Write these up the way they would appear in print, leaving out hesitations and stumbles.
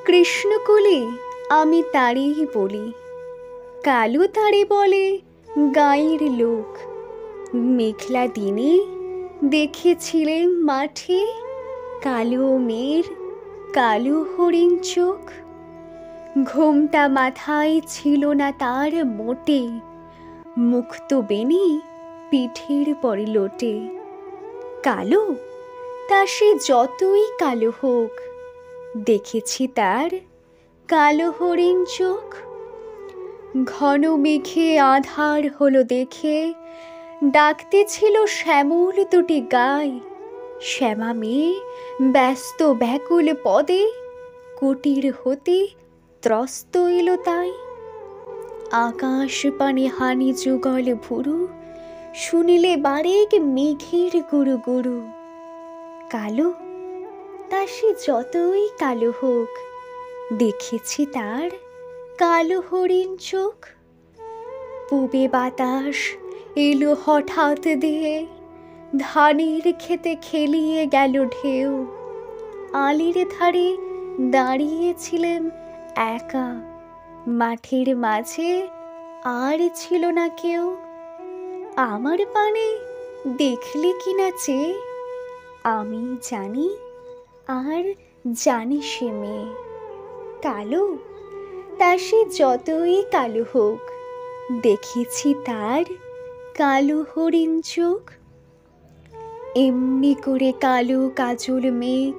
কৃষ্ণকলি আমি তারেই বলি, কালো তারে বলে গাঁয়ের লোক। মেঘলা দিনে দেখেছিলেম মাঠে, কালো মেয়ের কালো হরিণ চোখ। ঘোমটা মাথায় ছিল না তার মোটে, মুক্ত বেনি পিঠের পরে লোটে। কালো, তা সে যতই কালো হোক, দেখেছি তার কালো হরিণ চোখ। ঘন মেঘে আধার হলো দেখে, ডাকতেছিল শ্যামল দুটি গাই। শ্যামা মেয়ে ব্যস্ত ব্যাকুল পদে, কুটির হতে ত্রস্ত এলো তাই। আকাশ পানে হানি যুগল ভুরু, শুনিলে বারেক মেঘের গুরু গুরু। কালো, তা সে যতই কালো হোক, দেখেছি তার কালো হরিণ চোখ। পূবে বাতাস এলো হঠাৎ দিয়ে, ধানের খেতে খেলিয়ে গেল ঢেউ। আলির ধারে দাঁড়িয়েছিলেম একা, মাঠের মাঝে আর ছিল না কেউ। আমার পানে দেখলে কিনা চেয়ে, আমি জানি আর জানি সে মেয়ে। কালো, তা সে যতই কালো হোক, দেখেছি তার কালো হরিণ চোখ। এমনি করে কালো কাজল মেঘ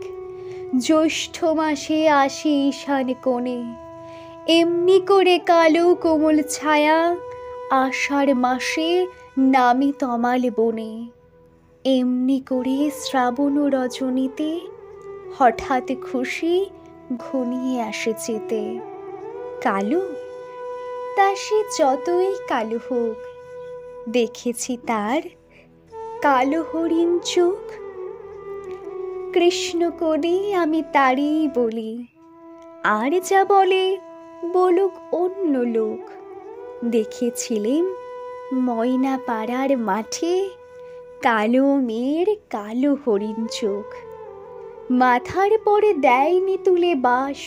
জ্যৈষ্ঠ মাসে আসে ঈশান কোণে। এমনি করে কালো কোমল ছায়া আষাঢ় মাসে নামে তমাল বনে। এমনি করে শ্রাবণ রজনীতে হঠাৎ খুশি ঘনিয়ে আসে চেতে। কালো, তা সে যতই কালো হোক, দেখেছি তার কালো হরিণ চোখ। কৃষ্ণকলি আমি তারেই বলি, আর যা বলে বলুক অন্য লোক। দেখেছিলেম ময়না পাড়ার মাঠে, কালো মেয়ের কালো হরিণ চোখ। মাথার পরে দেয়নি তুলে বাস,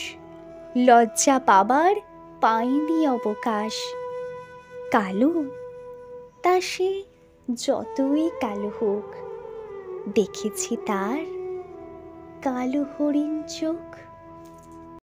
লজ্জা পাবার পাইনি অবকাশ। কালো, তা সে যতই কালো হোক, দেখেছি তার কালো হরিণ চোখ।